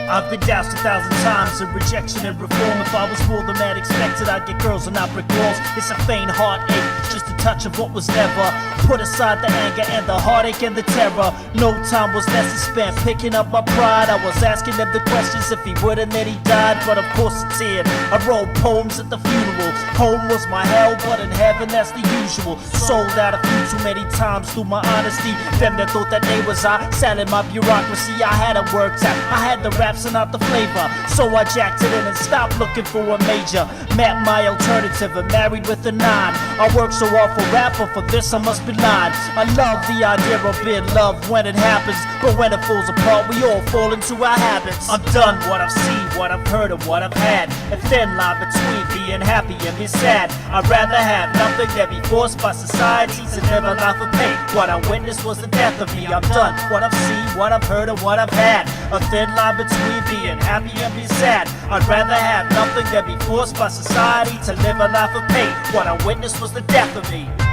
I've been doused 1,000 times in rejection and reform. If I was more than that expected, I'd get girls and not brick walls. It's a faint heartache, just a touch of what was never. Put aside the anger and the heartache and the terror. No time was necessary spent picking up my pride. I was asking him the questions, if he would and then he died. But of course it's here, I wrote poems at the funeral. Home was my hell, but in heaven that's the usual. Sold out a few too many times through my honesty. Them that thought that they was I, sat in my bureaucracy. I had it worked out, I had the raps and not the flavor. So I jacked it in and stopped looking for a major. Mapped my alternative and married with a 9. I worked so hard for rap, but for this I must be lying. I love the idea of being loved when it happens, but when it falls apart we all fall into our habits. I'm done what I've seen, what I've heard and what I've had. A thin line between being happy and being sad. I'd rather have nothing than be forced by society to live a life of pain. What I witnessed was the death of me. I'm done what I've seen, what I've heard and what I've had. A thin line between being happy and being sad. I'd rather have nothing than be forced by society to live a life of pain. What I witnessed was the death of me.